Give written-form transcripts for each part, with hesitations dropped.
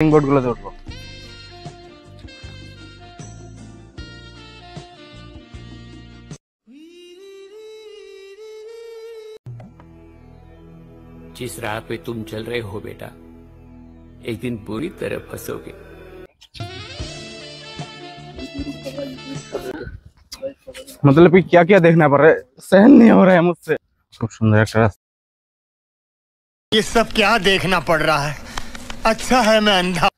Board গুলোতে উঠবো। जिस राह पे तुम चल रहे हो बेटा, एक दिन बुरी तरह फंसोगे। मतलब कि क्या क्या देखना पड़ रहा है, सहन नहीं हो रहा है मुझसे। खूब सुंदर एक रास्ता। ये सब क्या देखना पड़ रहा है? अच्छा है मैं अंधा।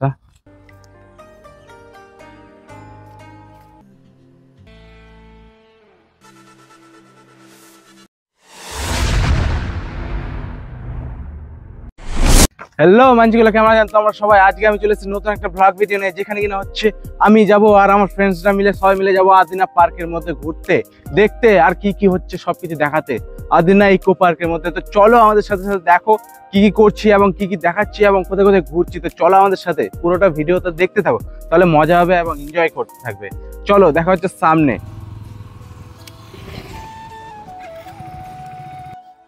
হ্যালো মানজিগুলো, কেমন আছেন তোমরা সবাই? আজকে আমি চলে এসেছি নতুন একটা ব্লগ ভিডিও নিয়ে, যেখানে কিনা হচ্ছে আমি যাব আর আমার ফ্রেন্ডসরা মিলে সবাই মিলে যাব আদিনা পার্কের মধ্যে ঘুরতে, দেখতে আর কি কি হচ্ছে সবকিছু দেখাতে আদিনা ইকো পার্কের মধ্যে। তো চলো আমাদের সাথে সাথে দেখো কি কি করছি এবং কি কি দেখাচ্ছি এবং কোথায় কোথায় ঘুরছি। তো চলো আমাদের সাথে পুরোটা ভিডিওটা দেখতে থাকো, তাহলে মজা হবে এবং এনজয় করতে থাকবে। চলো দেখা হচ্ছে সামনে।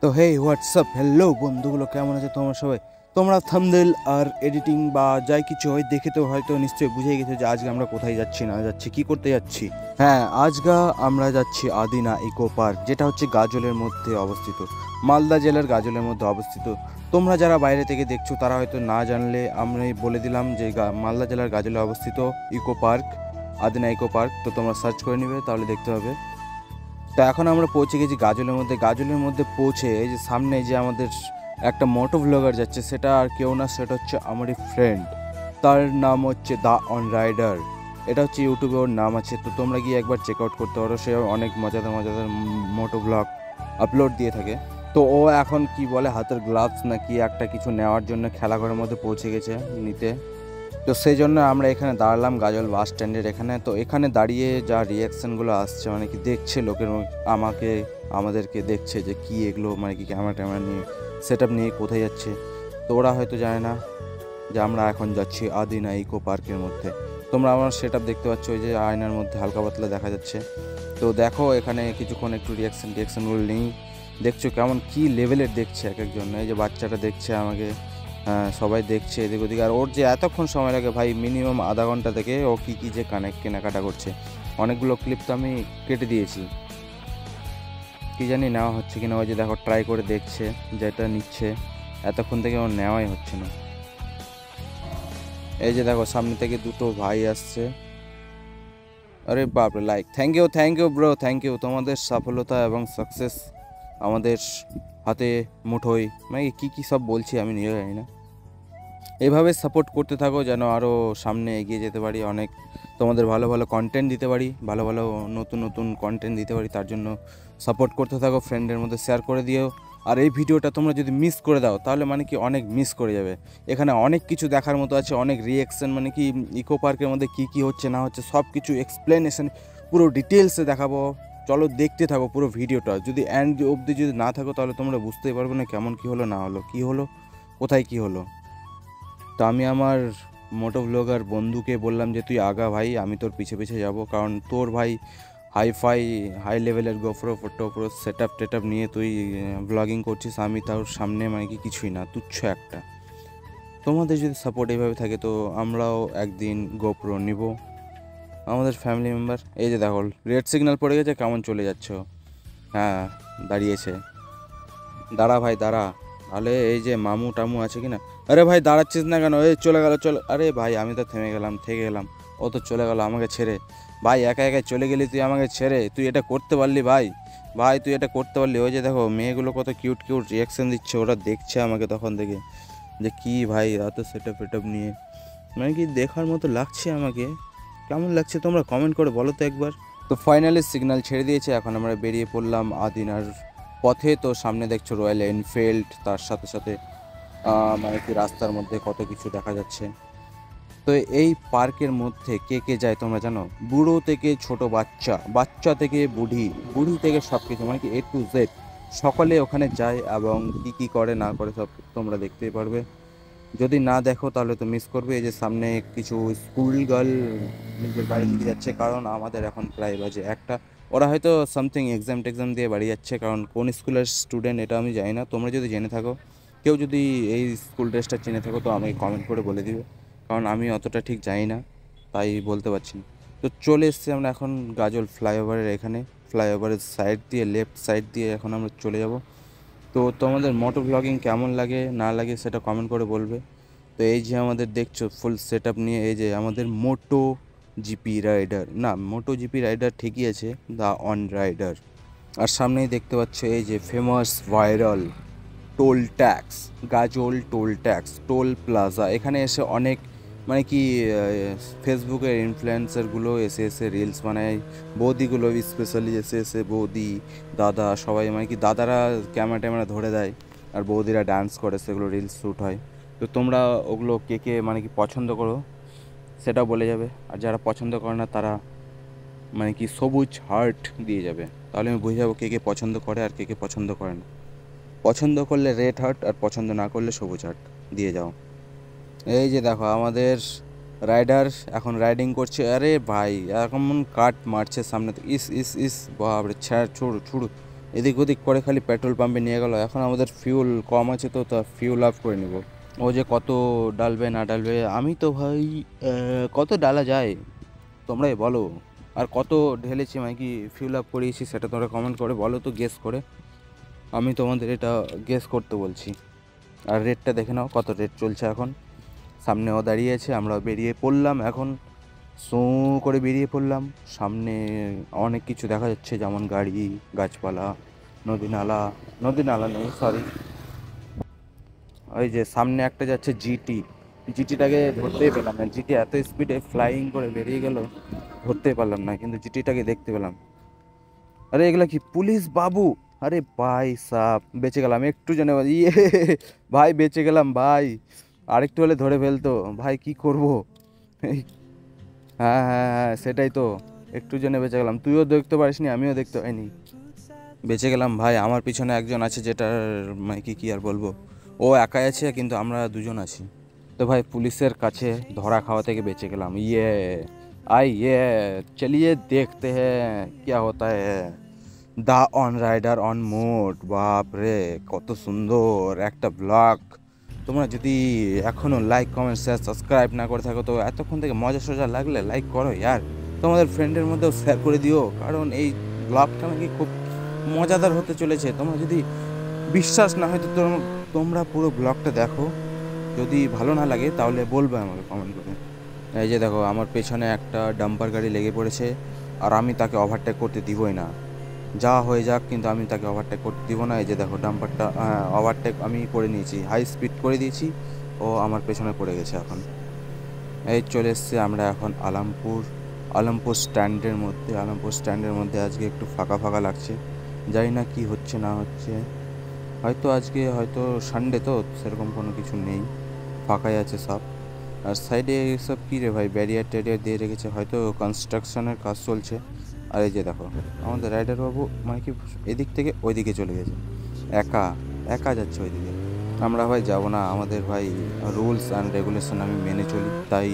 তো হেই হোয়াটসঅ্যাপ, হ্যালো বন্ধুগুলো, কেমন আছে তোমরা সবাই? তোমরা থাম্বনেল আর এডিটিং বা যাই কিছু হয় দেখে তো হয়তো নিশ্চয়ই বুঝে গেছো যে আজকে আমরা কোথায় যাচ্ছি না যাচ্ছি, কি করতে যাচ্ছি। হ্যাঁ, আজকে আমরা যাচ্ছি আদিনা ইকো পার্ক, যেটা হচ্ছে গাজলের মধ্যে অবস্থিত, মালদা জেলার গাজলের মধ্যে অবস্থিত। তোমরা যারা বাইরে থেকে দেখছো তারা হয়তো না জানলে আমি বলে দিলাম যে মালদা জেলার গাজলে অবস্থিত eco park, Adina eco park. তো তোমরা সার্চ করে নেবে, তাহলে দেখতে পাবে। তো এখন আমরা পৌঁছে গেছি গাজলের মধ্যে পৌঁছে এই যে সামনে যে আমাদের একটা মোটো ব্লগার যাচ্ছে, সেটা আর কেউ না, সেটা হচ্ছে আমারই ফ্রেন্ড। তার নাম হচ্ছে দা অন রাইডার, এটা হচ্ছে ইউটিউবে ওর নাম আছে। তো তোমরা গিয়ে একবার চেক আউট করতে পারো, সে অনেক মজাদার মজাদার মোটো ব্লগ আপলোড দিয়ে থাকে। তো ও এখন কি বলে হাতের গ্লাভস না কি একটা কিছু নেওয়ার জন্য খেলাঘরের মধ্যে পৌঁছে গেছে নিতে। তো সেই জন্য আমরা এখানে দাঁড়ালাম গাজল বাস স্ট্যান্ডের এখানে। তো এখানে দাঁড়িয়ে যা রিয়াকশানগুলো আসছে, মানে কি দেখছে লোকের, আমাদেরকে দেখছে যে কি এগুলো, মানে কি ক্যামেরা নিয়ে সেট আপ নিয়ে কোথায় যাচ্ছে। তো ওরা হয়তো জানে না যে আমরা এখন যাচ্ছি আদিনা ইকো পার্কের মধ্যে। তোমরা আমার সেট আপ দেখতে পাচ্ছ, ওই যে আয়নার মধ্যে হালকা পাতলা দেখা যাচ্ছে। তো দেখো এখানে কিছুক্ষণ একটু রিয়াকশানগুলো নেই। দেখছো কেমন কি লেভেলের দেখছে এক একজন। এই যে বাচ্চাটা দেখছে আমাকে, সবাই দেখছে এদিক ওদিক। আর ওর যে এতক্ষণ সময় লাগে ভাই, মিনিমাম আধা ঘন্টা থেকে ও কী কী যে কেনাকাটা করছে। অনেকগুলো ক্লিপ তো আমি কেটে দিয়েছি, কি জানি নেওয়া হচ্ছে কিনা। ওই যে দেখো ট্রাই করে দেখছে, যেটা নিচ্ছে এতক্ষণ থেকে ওর নেওয়াই হচ্ছে না। এই যে দেখো সামনে থেকে দুটো ভাই আসছে। আরে বাপরে, like thank you bro, thank you. তোমাদের সফলতা এবং সাকসেস আমাদের হাতে মুঠোয়, মানে কী কী সব বলছি আমি নিজে জানি না। এইভাবে সাপোর্ট করতে থাকো যেন আরও সামনে এগিয়ে যেতে পারি, অনেক তোমাদের ভালো ভালো কন্টেন্ট দিতে পারি, ভালো ভালো নতুন নতুন কন্টেন্ট দিতে পারি। তার জন্য সাপোর্ট করতে থাকো, ফ্রেন্ডের মধ্যে শেয়ার করে দিও। আর এই ভিডিওটা তোমরা যদি মিস করে দাও তাহলে মানে কি অনেক মিস করে যাবে। এখানে অনেক কিছু দেখার মতো আছে, অনেক রিয়াকশান, মানে কি ইকো পার্কের মধ্যে কী কী হচ্ছে না হচ্ছে সব কিছু এক্সপ্লেনেশন পুরো ডিটেলসে দেখাবো। চলো দেখতে থাকো পুরো ভিডিওটা। যদি এন্ড অবধি যদি না থাকো তাহলে তোমরা বুঝতেই পারবে না কেমন কী হলো না হলো, কী হলো কোথায় কী হলো। তো আমি আমার মোটো ব্লগার বন্ধুকে বললাম যে তুই আগা ভাই, আমি তোর পিছে পিছে যাব, কারণ তোর ভাই হাই লেভেলের গোপ্রো ফটোপ্রো সেট আপ নিয়ে তুই ব্লগিং করছিস, আমি তার সামনে মানে কি কিছুই না, তুচ্ছ একটা। তোমাদের যদি সাপোর্ট এইভাবে থাকে তো আমরাও একদিন গোপ্রো নিব, আমাদের ফ্যামিলি মেম্বার। এই যে দেখো রেড সিগন্যাল পড়ে গেছে, কেমন চলে যাচ্ছ। হ্যাঁ দাঁড়িয়েছে, দাঁড়া ভাই দাঁড়া। তাহলে এই যে মামু টামু আছে কি না, আরে ভাই দাঁড়াচ্ছিস না কেন, এই চলে গেল চলে। আরে ভাই আমি তো থেকে গেলাম, ও তো চলে গেল আমাকে ছেড়ে। ভাই একা একাই চলে গেলি তুই আমাকে ছেড়ে, তুই এটা করতে পারলি ভাই, তুই এটা করতে পারলি। ওই যে দেখো মেয়েগুলো কত কিউট রিয়াকশান দিচ্ছে, ওরা দেখছে আমাকে তখন থেকে যে কি ভাই এত সেট আপ নিয়ে, মানে কি দেখার মতো লাগছে আমাকে। কেমন লাগছে তোমরা কমেন্ট করে বলো তো একবার। তো ফাইনালি সিগন্যাল ছেড়ে দিয়েছে, এখন আমরা বেরিয়ে পড়লাম আদিনার পথে। তো সামনে দেখছো রয়্যাল এনফিল্ড, তার সাথে সাথে মানে কি রাস্তার মধ্যে কত কিছু দেখা যাচ্ছে। তো এই পার্কের মধ্যে কে কে যায় তোমরা জানো? বুড়ো থেকে ছোট বাচ্চা থেকে বুড়ি থেকে সব কিছু, মানে কি A to Z সকলে ওখানে যায় এবং কি কি করে না করে সব তোমরা দেখতেই পারবে। যদি না দেখো তাহলে তো মিস করবে। এই যে সামনে কিছু স্কুল গার্ল নিজের বাড়ি দিকে যাচ্ছে, কারণ আমাদের এখন প্রায় বাজে একটা। ওরা হয়তো সামথিং এক্সাম দিয়ে বাড়ি যাচ্ছে, কারণ কোন স্কুলের স্টুডেন্ট এটা আমি জানি না। তোমরা যদি জেনে থাকো, কেউ যদি এই স্কুল ড্রেসটা চিনে থাকো তো আমাকে কমেন্ট করে বলে দিবে। কারণ আমি অতটা ঠিক জানি না, তাই বলতে পারছি না। তো চলে এসেছি আমরা এখন গাজল ফ্লাইওভারের এখানে, ফ্লাইওভারের সাইড দিয়ে, লেফট সাইড দিয়ে এখন আমরা চলে যাব। তো তোমাদের মোটো ব্লগিং কেমন লাগে না লাগে সেটা কমেন্ট করে বলবে। তো এই যে আমাদের দেখছো ফুল সেট আপ নিয়ে, এই যে আমাদের মোটো জিপি রাইডার, না মোটো জিপি রাইডার ঠিকই আছে, দ্য অন রাইডার। আর সামনেই দেখতে পাচ্ছ এই যে famous viral toll tax, Gazole toll tax, toll plaza. এখানে এসে অনেক মানে কি ফেসবুকের ইনফ্লুয়েন্সারগুলো এসে এসে রিলস বানায়, বৌদিগুলো স্পেশালি এসে এসে বৌদি দাদা সবাই মানে কি দাদারা ক্যামেরা ট্যামেরা ধরে দেয় আর বৌদিরা ডান্স করে, সেগুলো রিলস শ্যুট হয়। তো তোমরা ওগুলো কে কে মানে কি পছন্দ করো সেটাও বলে যাবে, আর যারা পছন্দ করে না তারা মানে কি সবুজ হার্ট দিয়ে যাবে, তাহলে আমি বুঝে যাবো কে কে পছন্দ করে আর কে কে পছন্দ করে না। পছন্দ করলে রেড হার্ট, আর পছন্দ না করলে সবুজ হার্ট দিয়ে যাও। এই যে দেখো আমাদের রাইডার এখন রাইডিং করছে। আরে ভাই এখন কাট মারছে সামনে, তো ইস ইস ইস বাপরে, ছ্যাড় ছুড় ছুড় এদিক ওদিক করে খালি পেট্রোল পাম্পে নিয়ে গেল। এখন আমাদের ফিউল কম আছে, তো তা ফিউল আপ করে নেব। ও যে কত ডালবে না ডালবে, আমি তো ভাই কত ডালা যায় তোমরাই বলো, আর কত ঢেলেছি মানে কি ফিউল আপ করিয়েছি সেটা তোমরা কমেন্ট করে বলো তো, গেস করে। আমি তোমাদের এটা গেস করতে বলছি। আর রেটটা দেখে নাও কত রেট চলছে এখন। সামনেও দাঁড়িয়ে আছে, আমরা বেরিয়ে পড়লাম এখন, সো করে বেরিয়ে পড়লাম। সামনে অনেক কিছু দেখা যাচ্ছে, যেমন গাড়ি, গাছপালা, নদী নালা, নদী নালা নেই সরি, ওই যে সামনে একটা যাচ্ছে জিটি, জিটিটাকে ধরতেই পেলাম না। জিটি এত স্পিডে ফ্লাইং করে বেরিয়ে গেল, ধরতেই পারলাম না, কিন্তু জিটিটাকে দেখতে পেলাম। আরে এগুলা কি পুলিশ বাবু? আরে ভাই সাপ, বেঁচে গেলাম একটু জেনে, ইয়ে ভাই বেঁচে গেলাম ভাই, আরেকটু হলে ধরে ফেলতো ভাই, কি করব। হ্যাঁ হ্যাঁ হ্যাঁ সেটাই তো, একটু জেনে বেঁচে গেলাম, তুইও দেখতে পারিসনি আমিও দেখতে পাইনি, বেঁচে গেলাম ভাই। আমার পিছনে একজন আছে, যেটার মানে কি আর বলবো, ও একাই আছে কিন্তু আমরা দুজন আছি। তো ভাই পুলিশের কাছে ধরা খাওয়া থেকে বেঁচে গেলাম। ইয়ে চলিয়ে দেখতে হ্যাঁ क्या होता है। দা অন রাইডার অন মোড, বাপ রে কত সুন্দর একটা ব্লগ। তোমরা যদি এখনও লাইক কমেন্ট শেয়ার সাবস্ক্রাইব না করে থাকো, তো এতক্ষণ থেকে মজা সজা লাগলে লাইক করো ইয়ার, তোমাদের ফ্রেন্ডের মধ্যেও শেয়ার করে দিও, কারণ এই ব্লগটা নাকি খুব মজাদার হতে চলেছে। তোমরা যদি বিশ্বাস না হয় তো তোমরা পুরো ব্লগটা দেখো, যদি ভালো না লাগে তাহলে বলবে আমাকে কমেন্ট করে। এই যে দেখো আমার পেছনে একটা ডাম্পার গাড়ি লেগে পড়েছে, আর আমি তাকে ওভারটেক করতে দিবই না, যা হয়ে যাক কিন্তু আমি তাকে ওভারটেক করতে দিব না। এই যে দেখো ডাম্পারটা ওভারটেক আমি করে নিয়েছি, হাই স্পিড করে দিয়েছি, ও আমার পেছনে পড়ে গেছে। এখন এই চলে এসছে আমরা এখন আলমপুর স্ট্যান্ডের মধ্যে আজকে একটু ফাঁকা ফাঁকা লাগছে, জানি না কি হচ্ছে না হচ্ছে, হয়তো আজকে হয়তো সানডে তো সেরকম কোনো কিছু নেই, ফাঁকাই আছে সব। আর সাইডে সব কী রে ভাই, ব্যারিয়ার ট্যারিয়ার দিয়ে রেখেছে, হয়তো কনস্ট্রাকশনের কাজ চলছে। আর এই যে দেখো আমাদের রাইডার বাবু মানে কি এদিক থেকে ওই দিকে চলে গেছে, একা একা যাচ্ছে ওইদিকে। আমরা ভাই যাব না, আমাদের ভাই রুলস অ্যান্ড রেগুলেশন আমি মেনে চলি, তাই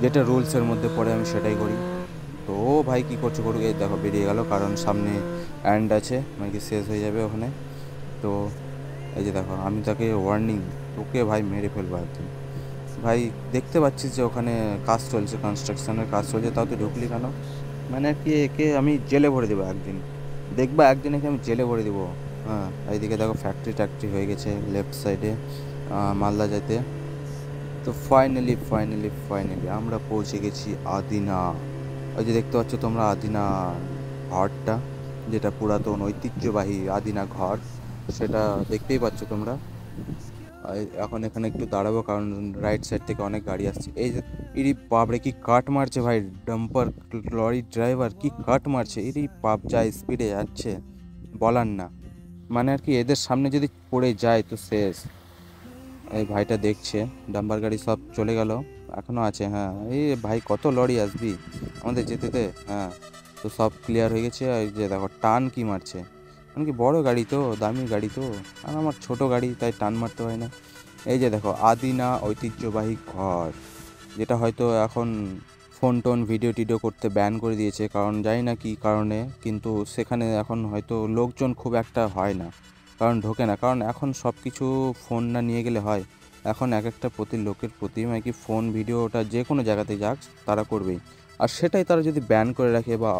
যেটা রুলসের মধ্যে পড়ে আমি সেটাই করি। তো ও ভাই কী করছে করুক, এই দেখো বেরিয়ে গেল, কারণ সামনে অ্যান্ড আছে মানে কি শেষ হয়ে যাবে ওখানে। তো এই যে দেখো আমি তাকে ওয়ার্নিং, তোকে ভাই মেরে ফেলবো একদিন। ভাই দেখতে পাচ্ছিস যে ওখানে কাজ চলছে, কনস্ট্রাকশনের কাজ চলছে, তাও তো ঢুকলি কেন? মানে আর কি একে আমি জেলে ভরে দেবো একদিন, দেখবা একদিন একে আমি জেলে ভরে দেবো। হ্যাঁ এইদিকে দেখো ফ্যাক্টরি ট্যাক্টরি হয়ে গেছে লেফট সাইডে মালদা যেতে। তো ফাইনালি আমরা পৌঁছে গেছি আদিনা। ওই যে দেখতে পাচ্ছ তোমরা আদিনা ঘরটা, যেটা পুরাতন ঐতিহ্যবাহী আদিনা ঘর, সেটা দেখতেই পাচ্ছ তোমরা। এখন এখানে একটু দাঁড়াবো, কারণ রাইট সাইড থেকে অনেক গাড়ি আসছে। এই যে ইরি বাপরে কি কাট মারছে ভাই, ডাম্পার লরি ড্রাইভার কি কাট মারছে, ইরি বাপ যা স্পিডে যাচ্ছে বলার না, মানে আর কি এদের সামনে যদি পড়ে যায় তো শেষ। এই ভাইটা দেখছে, ডাম্পার গাড়ি সব চলে গেল, এখনও আছে। হ্যাঁ এই ভাই কত লরি আসবি আমাদের যেতে, হ্যাঁ তো সব ক্লিয়ার হয়ে গেছে। এই যে দেখো টান কি মারছে, মানে কি বড় গাড়ি তো, দামি গাড়ি তো, আর আমার ছোট গাড়ি, তাই টান মারতে হয় না। এই যে দেখো আদিনা ঐতিহ্যবাহী ঘর, যেটা হয়তো এখন ফোন টোন ভিডিও টিডিও করতে ব্যান করে দিয়েছে, কারণ জানি না কী কারণে, কিন্তু সেখানে এখন হয়তো লোকজন খুব একটা হয় না, কারণ ঢোকে না, কারণ এখন সব কিছু ফোন না নিয়ে গেলে হয়। এখন এক একটা প্রতি লোকের প্রতি মানে কি ফোন ভিডিওটা যে কোনো জায়গাতে যাক তারা করবেই। আর সেটাই তারা যদি ব্যান করে রাখে বা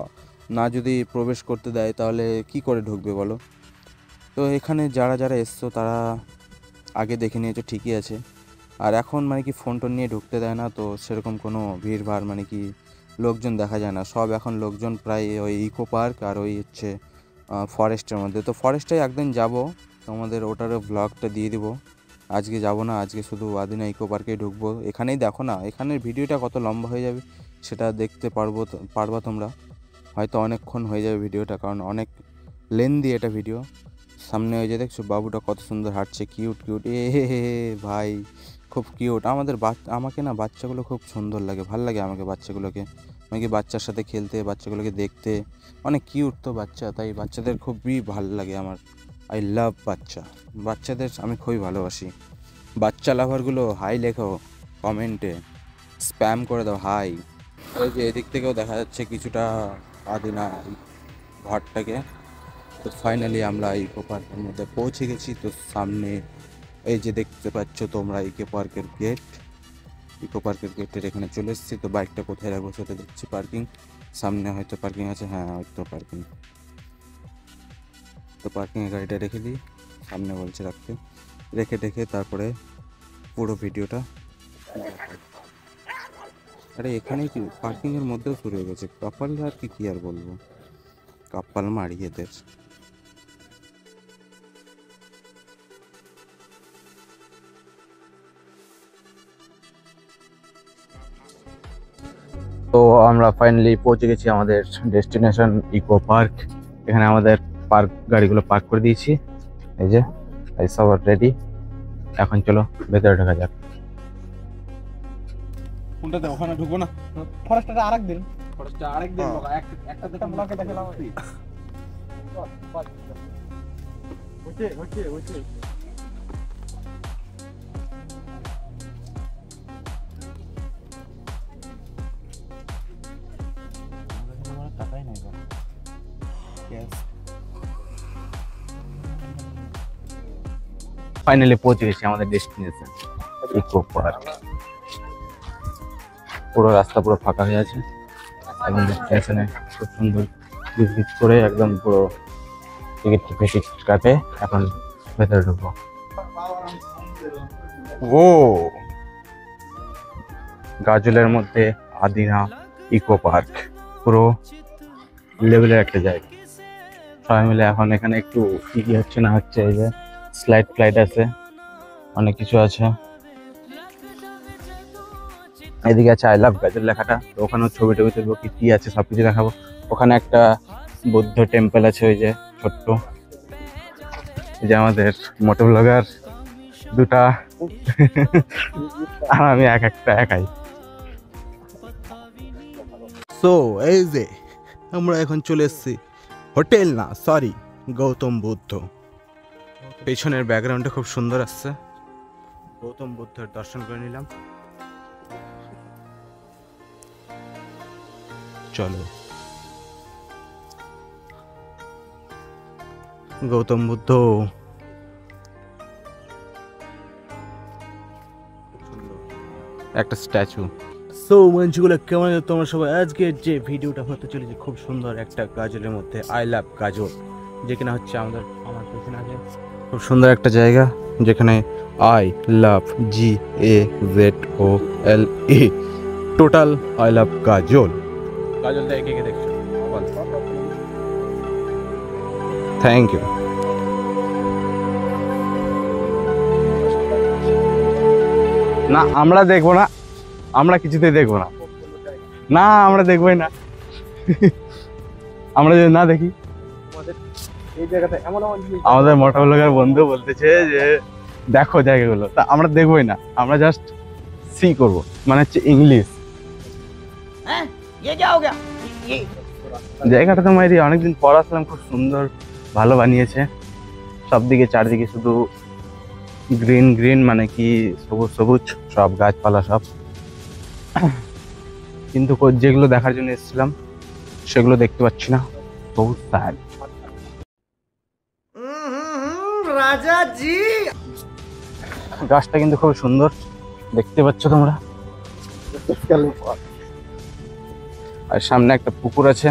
না যদি প্রবেশ করতে দেয় তাহলে কি করে ঢুকবে বলো? তো এখানে যারা যারা এসছো তারা আগে দেখে নিয়েছো ঠিকই আছে। আর এখন মানে কি ফোন টোন নিয়ে ঢুকতে দেয় না, তো সেরকম কোনো ভিড়ভাড় মানে কি লোকজন দেখা যায় না। সব এখন লোকজন প্রায় ওই ইকো পার্ক আর ওই হচ্ছে ফরেস্টের মধ্যে। তো ফরেস্টে একদিন যাব, তোমাদের ওটারও ব্লগটা দিয়ে দিব। আজকে যাব না, আজকে শুধু আদিনা ইকো পার্কেই ঢুকবো। এখানেই দেখো না, এখানের ভিডিওটা কত লম্বা হয়ে যাবে সেটা দেখতে পারবা তোমরা। হয়তো অনেকক্ষণ হয়ে যাবে ভিডিওটা, কারণ অনেক লেন্দি এটা ভিডিও। সামনে ওই যে দেখছো বাবুটা কত সুন্দর হাঁটছে, কিউট কিউট, হে ভাই খুব কিউট। আমাকে না বাচ্চাগুলো খুব সুন্দর লাগে, ভাল লাগে আমাকে বাচ্চাগুলোকে, আমাকে বাচ্চার সাথে খেলতে, বাচ্চাগুলোকে দেখতে অনেক কিউট তো বাচ্চা, তাই বাচ্চাদের খুবই ভালো লাগে আমার। আই লাভ বাচ্চাদের আমি খুবই ভালোবাসি। বাচ্চা লাভারগুলো হাই লেখো কমেন্টে, স্প্যাম করে দাও হাই। ওই যে এদিক থেকেও দেখা যাচ্ছে কিছুটা আদিনা ঘরটাকে। তো ফাইনালি আমরা ইকো পার্কের মধ্যে পৌঁছে গেছি। তো সামনে এই যে দেখতে পাচ্ছ তোমরা ইকো পার্কের গেটের এখানে চলে এসেছি। তো বাইকটা কোথায় রাখবো সেটা দেখছি, পার্কিং সামনে হয়তো পার্কিং আছে, হ্যাঁ হয়তো পার্কিং। তো পার্কিংয়ে গাড়িটা রেখে দিই, সামনে বলছে রাখতে, রেখে তারপরে পুরো ভিডিওটা। আরে এখানেই কি পার্কিংয়ের মধ্যেও শুরু হয়ে গেছে কাপাল, আর কি আর বলবো, কাপাল মারি এদের। তো আমরা ফাইনালি পৌঁছে গেছি আমাদের ডেস্টিনেশন ইকো পার্ক। এখানে আমাদের গাড়িগুলো পার্ক করে দিয়েছি, এই যে এই সব রেডি। এখন চলো ভেতরে ঢোকা যাক। কোনটাতে? ওখানে ঢুকবো না, ফরেস্টটা আরেকদিন একটা দেখে ব্লকে দেখালাম। ওকে ফাইনালি পৌঁছে গেছি আমাদের ডেস্টিনেশন ইকো পার্ক। পুরো রাস্তা পুরো ফাঁকা হয়ে আছে, এবং ডেস্টিনেশনে খুব সুন্দর ভিজিট করে একদম পুরো টিকিট কাটে এখন ভেতরে ঢুকবো। ও গাজলের মধ্যে আদিনা ইকো পার্ক, পুরো লেভেলের একটা জায়গা। সবাই মিলে এখন এখানে একটু কি হচ্ছে না হচ্ছে, এই যে স্লাইড আছে, অনেক কিছু আছে। এদিকে আছে আই লাভ গাজল লেখাটা, তো ওখানেও ছবি টবি তুলবো, কি আছে সবকিছু দেখাবো। ওখানে একটা বৌদ্ধ টেম্পল আছে, ওই যে ছোট্ট, এই যে আমাদের মোটো ব্লগার দুটা আর আমি একাই। সো এই যে আমরা এখন চলে এসেছি হোটেল না সরি গৌতম বুদ্ধ। পেছনের ব্যাকগ্রাউন্ডটা খুব সুন্দর আসছে, গৌতম বুদ্ধের দর্শন করে নিলাম। চলো গৌতম বুদ্ধ একটা স্ট্যাচু। সো মঞ্চগুলো কেমন আছে তোমরা সবাই? আজকের যে ভিডিওটা হতে চলেছে খুব সুন্দর একটা গাজলের মধ্যে, আই লাভ গাজল, যেখানে হচ্ছে আমার পেছনে আছে খুব সুন্দর একটা জায়গা, যেখানে I love GAZOLE, total I love Gazole. গাজলটা একে দেখছো, থ্যাংক ইউ। না আমরা দেখবো না, আমরা কিছুতেই দেখবো না, না আমরা দেখবোই না। আমরা যদি না দেখি, এই জায়গাটা এমন আমাদের মোটা ব্লগার বন্ধু বলতেছে যে দেখো জায়গাগুলো, তা আমরা দেখবোই না, আমরা জাস্ট সি করবো, মানে হচ্ছে ইংলিশ। জায়গাটা তো মাইরি অনেকদিন পর আসলাম, খুব সুন্দর ভালো বানিয়েছে, সব দিকে চারদিকে শুধু গ্রিন গ্রিন, মানে কি সবুজ সবুজ সব গাছপালা সব। কিন্তু যেগুলো দেখার জন্য এসেছিলাম সেগুলো দেখতে পাচ্ছি না, বহুত স্যাড। রাজা জি গাছটা কিন্তু খুব সুন্দর, দেখতে পাচ্ছ তোমরা। আর সামনে একটা পুকুর আছে।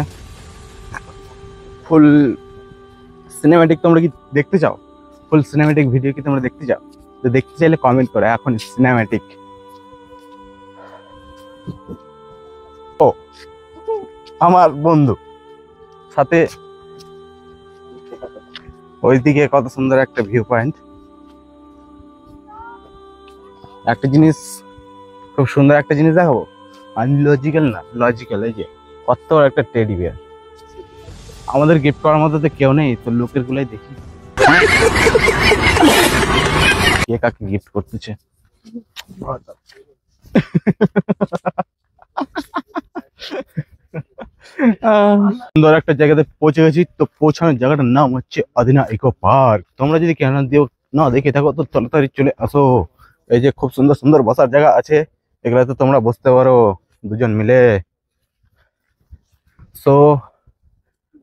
ফুল সিনেম্যাটিক তোমরা কি দেখতে চাও? ফুল সিনেম্যাটিক ভিডিও কি তোমরা দেখতে চাও? তো দেখতে চাইলে কমেন্ট করো এখন সিনেম্যাটিক। ও আমার বন্ধু সাথে ওইদিকে কত সুন্দর একটা ভিউ পয়েন্ট। একটা জিনিস, খুব সুন্দর একটা জিনিস দেখাবো, আনলজিক্যাল না লজিক্যাল। এই যে কত বড় একটা টেডি বিয়ার, আমাদের গিফট করার মতো তো কেউ নেই, তো লোকের গুলাই দেখি কে কাকে গিফট করতেছে। সুন্দর একটা জায়গাতে পৌঁছে গেছি। তো পৌঁছানোর জায়গাটার নাম হচ্ছে আদিনা ইকো পার্ক। তোমরা যদি কেন দিও না দেখে থাকো তো তাড়াতাড়ি চলে আসো। এই যে খুব সুন্দর সুন্দর বসার জায়গা আছে, এগুলাতে তোমরা বসতে পারো দুজন মিলে। সো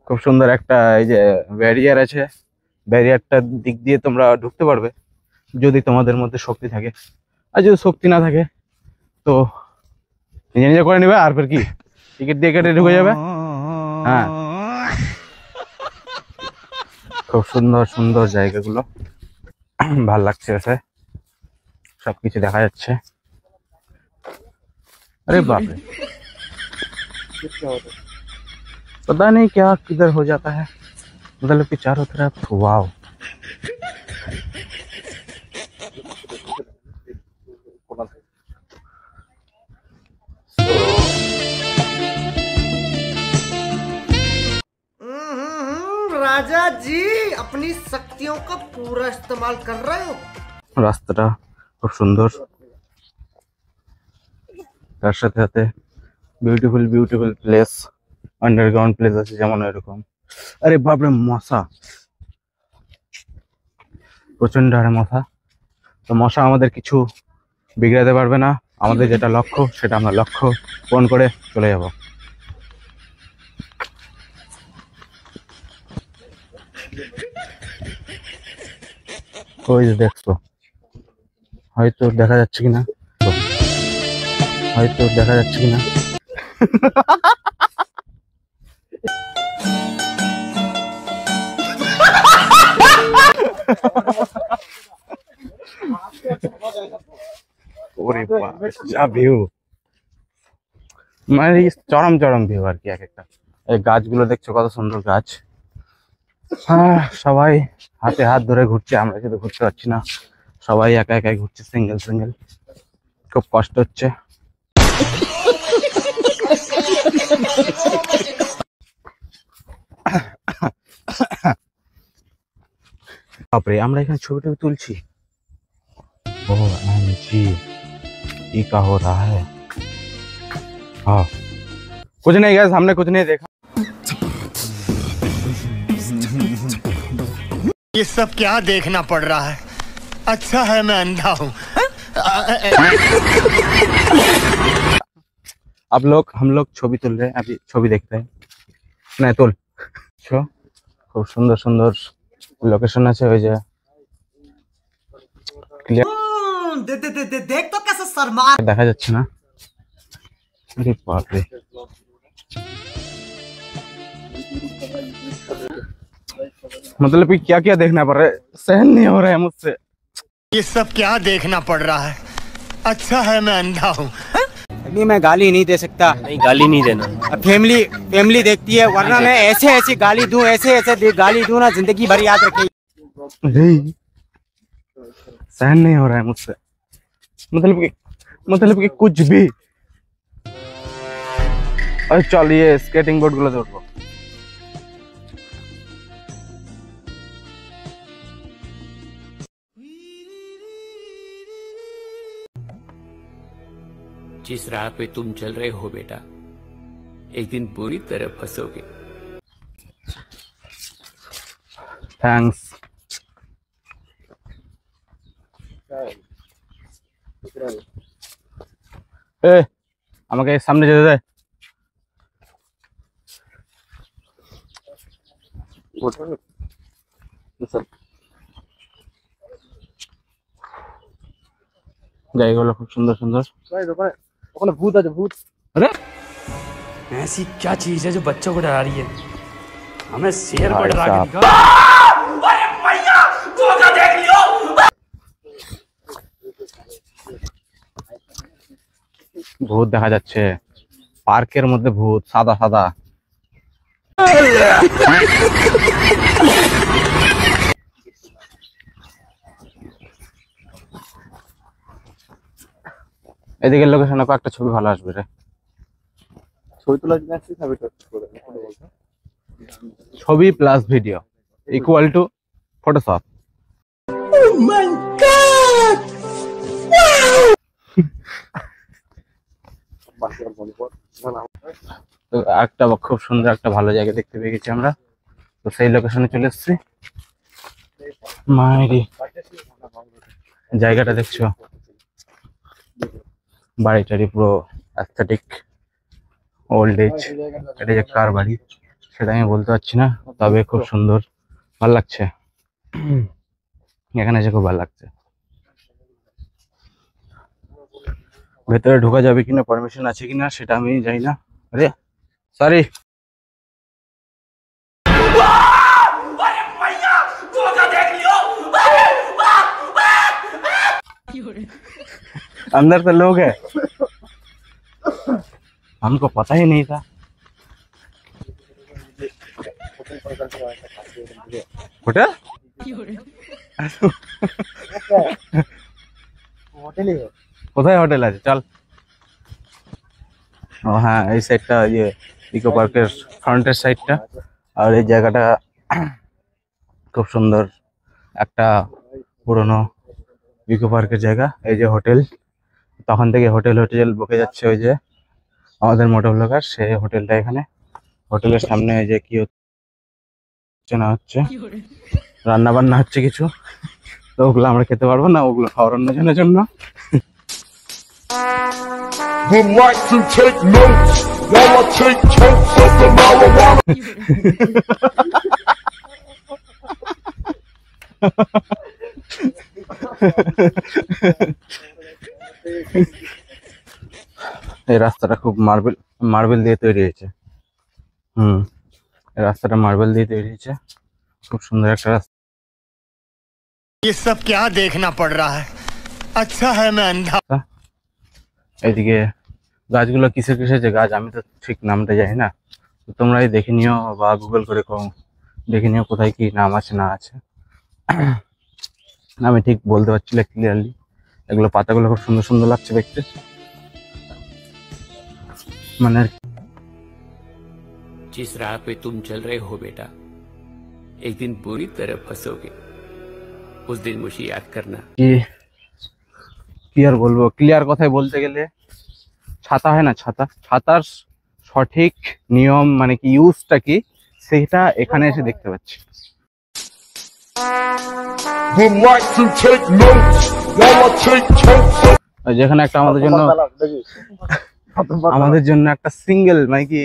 খুব সুন্দর একটা এই যে ব্যারিয়ার আছে, ব্যারিয়ারটার দিক দিয়ে তোমরা ঢুকতে পারবে যদি তোমাদের মধ্যে শক্তি থাকে। আর যদি শক্তি না থাকে তো নিজে নিজে করে নিবে, আর ফের কি টিকিট দিয়ে কেটে ঢুকে যাবে। হ্যাঁ, খুব সুন্দর সুন্দর জায়গাগুলো, ভাল লাগছে এসে, সবকিছু দেখা যাচ্ছে। अरे बाप रे, पता नहीं क्या किधर हो जाता है, मतलब कि चारों तरफ वाव। राजा जी अपनी शक्तियों का पूरा इस्तेमाल कर रहे हो। রাস্তাটা খুব সুন্দর, তার সাথে সাথে beautiful beautiful place, underground place আছে যেমন এরকম। আরে বাপরে মশা, প্রচন্ড হারে মশা। তো মশা আমাদের কিছু বিগড়াতে পারবে না, আমাদের যেটা লক্ষ্য সেটা আমরা লক্ষ্য পূরণ করে চলে যাব। ওই যে দেখছো, হয়তো দেখা যাচ্ছে কিনা, হয়তো দেখা যাচ্ছে কিনা। ওরে বাবা যা ভিউ, মানে চরম চরম ভিউ আর কি। এক একটা এই গাছগুলো দেখছো কত সুন্দর গাছ। হ্যাঁ, সবাই হাতে হাত ধরে ঘুরছে, আমরা কিন্তু ঘুরতে পারছি না, সবাই একা একাই ঘুরছে, সিঙ্গেল সিঙ্গেল, খুব কষ্ট হচ্ছে। বাপরে, আমরা এখানে ছবি টবি তুলছি। ओ एमजी, ये क्या हो रहा है? हाँ, कुछ नहीं गया, हमने कुछ नहीं देखा। ये सब क्या देखना पड़ रहा है? अच्छा है मैं अंधा हूँ। अब हम लोग ছবি তুল रहे हैं, अभी ছবি देखते हैं। नहीं তুল, খুব সুন্দর সুন্দর লোকেশন আছে। ওই যে देख तो कैसे शर्मा দেখা যাচ্ছে না। अरे बाप रे, मतलब कि क्या क्या देखना पड़ रहा है, सहन नहीं हो रहा है मुझसे। ये सब क्या देखना पड़ रहा है? अच्छा है मैं अंधा हूँ। अभी मैं गाली नहीं दे सकता। नहीं गाली नहीं देना। फैमिली फैमिली देखती है, वरना मैं ऐसे ऐसे गाली दूं, ऐसे ऐसे गाली दूं ना, जिंदगी भर याद रखेगी। नहीं, सहन नहीं हो रहा है मुझसे, मतलब कि कुछ भी। अरे चल ये स्केटिंग बोर्ड गुलो दौड़ो। जिस राह पे तुम चल रहे हो बेटा, एक दिन बुरी तरह फंसोगे। थैंक्स। ए আমাকে সামনে যেতে দে। জায়গাগুলো খুব সুন্দর সুন্দর। ওখানে ভূত আছে, ভূত। আরে ऐसी क्या चीज है जो बच्चों को डरा रही है? हमें शेर को भाई डरा के साहब। दिखा। ভূত দেখা যাচ্ছে পার্কের মধ্যে, ভূত সাদা সাদা। এদিকের লোকেশনে কয়েকটা ছবি ভালো আসবে রে। ছবি plus video equal to Photoshop. তো একটা খুব সুন্দর একটা ভালো জায়গা দেখতে পেয়ে গেছি আমরা, তো সেই লোকেশনে চলে এসেছি। মায়েরি জায়গাটা দেখছো, বাড়িটারি পুরো অ্যাস্থেটিক ওল্ড এজ। এটা যে কার বাড়ি সেটা আমি বলতে পারছি না, তবে খুব সুন্দর, ভালো লাগছে। এখানে এসে খুব ভালো লাগছে। ভেতরে ঢোকা যাবে কিনা, পারমিশন আছে কিনা সেটা আমি জানি না। আরে সরি, अंदर तो लोग है, हमको पता ही नहीं था। होटल কোথায় হোটেল আছে? চল। ও হ্যাঁ, এই সাইডটা, ইয়ে ইকো পার্কের ফ্রন্টের সাইডটা। আর এই জায়গাটা খুব সুন্দর, একটা পুরনো ইকো পার্কের জায়গা। এই যে হোটেল, তখন থেকে হোটেল হোটেল বকে যাচ্ছে। ওই যে আমাদের মোটর ব্লগার, সেই হোটেলটা এখানে। হোটেলের সামনে এই যে কি হচ্ছে না হচ্ছে, রান্না বান্না হচ্ছে কিছু, তো ওগুলো আমরা খেতে পারবো না, ওগুলো খাওয়ার অন্যজনের জন্য। Would like to take notes while I take totes of the marijuana. এই রাস্তাটা খুব মার্বেল দিয়ে তৈরি হয়েছে। এই রাস্তাটা মার্বেল দিয়ে তৈরি হয়েছে, খুব সুন্দর একটা রাস্তা। ये सब क्या देखना पड़ रहा है? अच्छा है मैं अंधा। এইদিকে গাছগুলো কিসের কিসের যে গাছ, আমি তো ঠিক নামটা জানি না, তো তোমরাই দেখে নিও বা গুগল করে দেখে নিও কোথায় কি নাম আছে না আছে। আমি ঠিক বলতে পারছি না ক্লিয়ারলি। এগুলো পাতাগুলো খুব সুন্দর সুন্দর লাগছে দেখতে, মানে जिस राह पे तुम चल रहे हो बेटा, एक दिन पूरी तरह फंसोगे। उस दिन मुझे याद करना। কি আর বলবো, ক্লিয়ার কথায় বলতে গেলে, ছাতা হয় না, ছাতার সঠিক নিয়ম মানে কি, ইউজটা কি, সেটা এখানে এসে দেখতে পাচ্ছি। Would like to take notes while I take totes of যেখানে একটা আমাদের জন্য একটা সিঙ্গেল মানে কি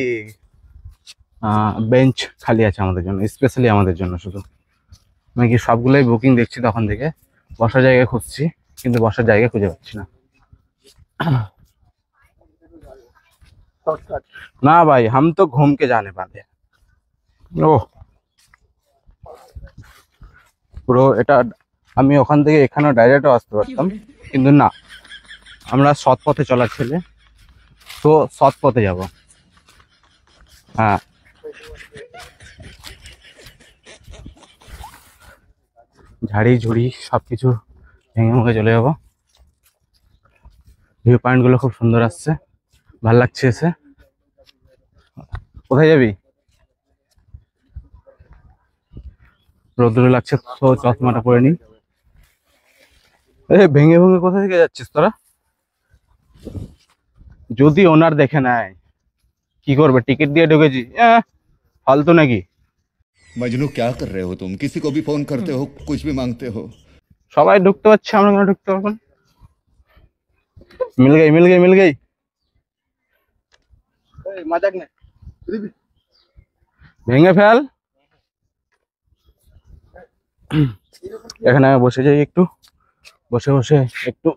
বেঞ্চ খালি আছে আমাদের জন্য, স্পেশালি আমাদের জন্য শুধু। মানে কি সবগুলোই বুকিং দেখছি তখন থেকে, বসার জায়গা খুঁজছি কিন্তু বসার জায়গা খুঁজে পাচ্ছি না। না ভাই, হাম তো ঘুম কে জানে বাদে। ও পুরো এটা, আমি ওখান থেকে এখানেও ডাইরেক্টও আসতে পারতাম, কিন্তু না, আমরা সৎ পথে চলার ছেলে, তো সৎ পথে যাব। হ্যাঁ, ঝাড়ি ঝুড়ি সবকিছু ভেঙে ভেঙে চলে যাবো। ভিউ পয়েন্ট গুলো খুব সুন্দর আসছে, ভাল লাগছে এসে। কোথায় যাবি? রোদ্র লাগছে তো চশমাটা পরে নি। ভেঙে ভেঙে কোথা থেকে যাচ্ছিস তোরা? যদি ওনার দেখে নেয় কি করবে? টিকিট দিয়ে ঢুকেছি, ফালতু নাকি? मजनू क्या कर रहे हो तुम? किसी को भी फोन करते हो, कुछ भी मांगते हो। সবাই ঢুকতে পারছে, আমরা কেন ঢুকতে পারবো না? মিল গই। মজাক না, ভেঙে ফেল। এখানে আমি বসে যাই, একটু বসে একটু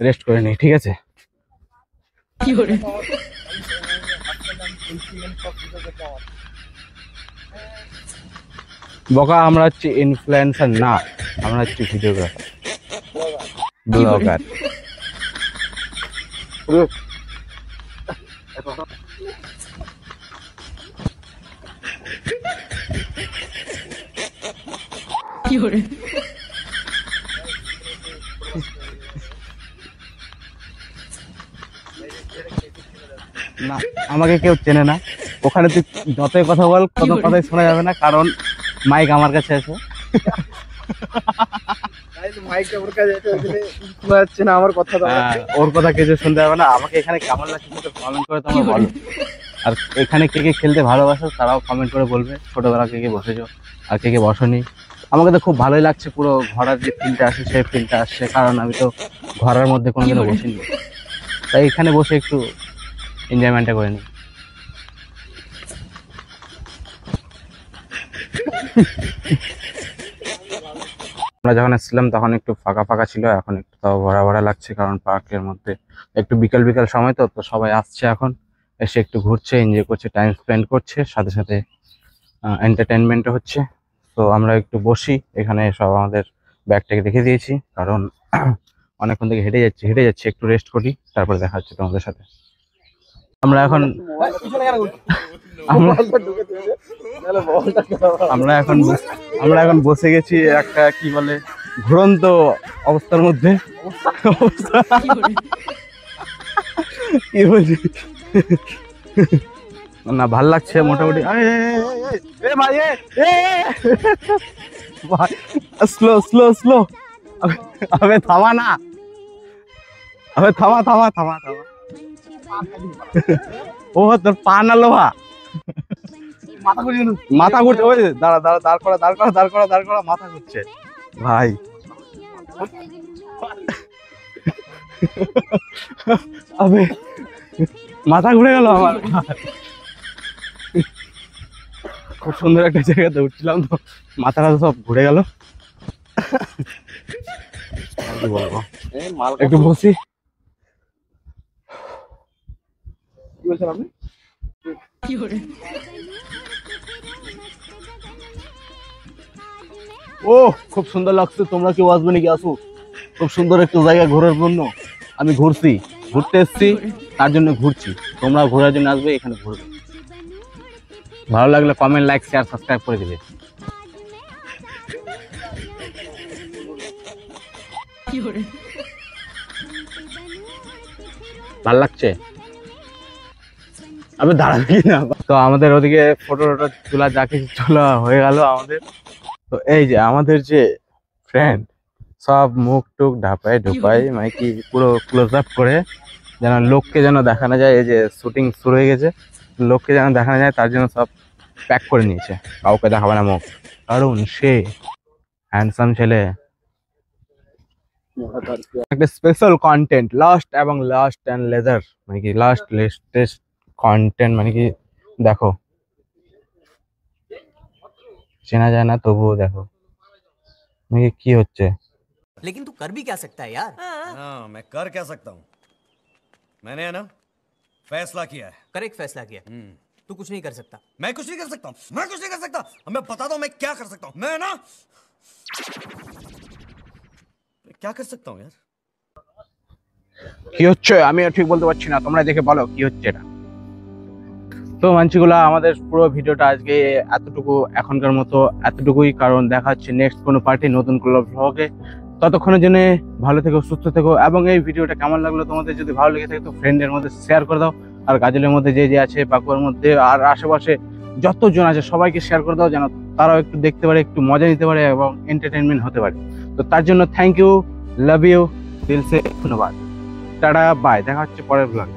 রেস্ট করে নিই, ঠিক আছে? বকা, আমরা হচ্ছে ইনফ্লুয়েন্সার না, আমরা হচ্ছে ভিডিওগ্রাফার, ব্লগার। না, আমাকে কেউ চেনে না ওখানে, তুই যতই কথা বল কোনো কথাই শোনা যাবে না, কারণ মাইক আমার কাছে আছে। ওর কথা কিছু শুনতে হবে না। আমাকে এখানে কেমন লাগছে সেটা কমেন্ট করে তোমরা বলো, আর এখানে কে কে খেলতে ভালোবাসো তারাও কমেন্ট করে বলবে, ছোটবেলা কে কে বসেছো আর কে কে বসনি। আমাকে তো খুব ভালোই লাগছে, পুরো ঘোরার যে ফিলটা আসে সেই ফিলটা আসছে, কারণ আমি তো ঘরের মধ্যে কোনোদিনও বসিনি, তাই এখানে বসে একটু এনজয়মেন্টটা করে নিই। আমরা যখন এসেছিলাম তখন একটু ফাঁকা ফাঁকা ছিল, এখন একটু তাও ভরা ভরা লাগছে, কারণ পার্কের মধ্যে একটু বিকাল বিকাল সময় তো তো সবাই আসছে, এখন এসে একটু ঘুরছে, এনজয় করছে, টাইম স্পেন্ড করছে, সাথে সাথে এন্টারটেনমেন্টও হচ্ছে। তো আমরা একটু বসি এখানে, সব আমাদের ব্যাগটাকে রেখে দিয়েছি, কারণ অনেকক্ষণ থেকে হেঁটে যাচ্ছি, একটু রেস্ট করি, তারপরে দেখা হচ্ছে তোমাদের সাথে। আমরা এখন বসে গেছি একটা কি বলে ঘুরন্ত অবস্থার মধ্যে। কি বলছি না, ভাল লাগছে মোটামুটি। স্লো স্লো স্লো, আবে থামা না, আবে থামা থামা থামা থামা। ও তোর পা না লোহা, মাথা ঘুরছে। ওই দাঁড়া দাঁড়া, দাঁড় করা দাঁড় করা দাঁড় করা দাঁড় করা, মাথা ঘুরছে ভাই। আবে মাথা ঘুরে গেল আমার। খুব সুন্দর একটা জায়গাতে উঠছিলাম তো মাথাটা সব ঘুরে গেল। একটু বসি। ও খুব সুন্দর লাগছে, তোমরা কেউ আসবে নাকি? আসো, খুব সুন্দর একটা জায়গা ঘোরার জন্য। আমি ঘুরতে এসছি, তার জন্য ঘুরছি, তোমরা ঘোরার জন্য আসবে, এখানে ঘুরবে। ভালো লাগলে কমেন্ট, লাইক, শেয়ার, সাবস্ক্রাইব করে দিবে। ভালো লাগছে? আমি দাঁড়াবি না তো? আমাদের ওদিকে ফটো তোলা যা কিছু তোলা হয়ে গেল আমাদের। তো এই যে আমাদের যে ফ্রেন্ড সব মুখ টুক ঢুপাই মানে কি পুরো ক্লোজ আপ করে, যেন লোককে যেন দেখানো যায়, এই যে শুটিং শুরু হয়ে গেছে, লোককে যেন দেখানো যায় তার জন্য সব প্যাক করে নিয়েছে, কাউকে দেখাবে না মুখ, কারণ সে হ্যান্ডসাম ছেলে। একটা special content, last and laser মানে কি লেটেস্ট কন্টেন্ট মানে কি, দেখো চেনা যায় না তবুও দেখো মানে কি হচ্ছে। लेकिन तू कर भी क्या सकता है यार? हाँ, मैं कर क्या सकता हूँ? मैंने है ना फैसला किया है। करेक्ट फैसला किया। तू कुछ नहीं कर सकता। मैं कुछ नहीं कर सकता हूँ, मैं कुछ नहीं कर सकता। मैं बताता हूँ मैं क्या कर सकता हूँ। मैं ना क्या कर सकता हूँ यार? কি হচ্ছে আমি ঠিক বলতে পারছি না, তোমরা দেখে বলো কি হচ্ছে এটা। তো মানছিগুলা, আমাদের পুরো ভিডিওটা আজকে এতটুকু, এখনকার মতো এতটুকুই, কারণ দেখা হচ্ছে নেক্সট কোনো পার্টি নতুন কোনো ভ্লগে। ততক্ষণের জন্য ভালো থেকো, সুস্থ থেকো, এবং এই ভিডিওটা কেমন লাগলো তোমাদের, যদি ভালো লেগে থাকে তো ফ্রেন্ডের মধ্যে শেয়ার করে দাও, আর গাজলের মধ্যে যে আছে, বাঁকুড়ার মধ্যে আর আশেপাশে যতজন আছে সবাইকে শেয়ার করে দাও, যেন তারাও একটু দেখতে পারে, একটু মজা নিতে পারে এবং এন্টারটেনমেন্ট হতে পারে। তো তার জন্য থ্যাংক ইউ, লাভ ইউ, দিল সে ধন্যবাদ, টাটা, বাই, দেখা হচ্ছে পরের ব্লগে।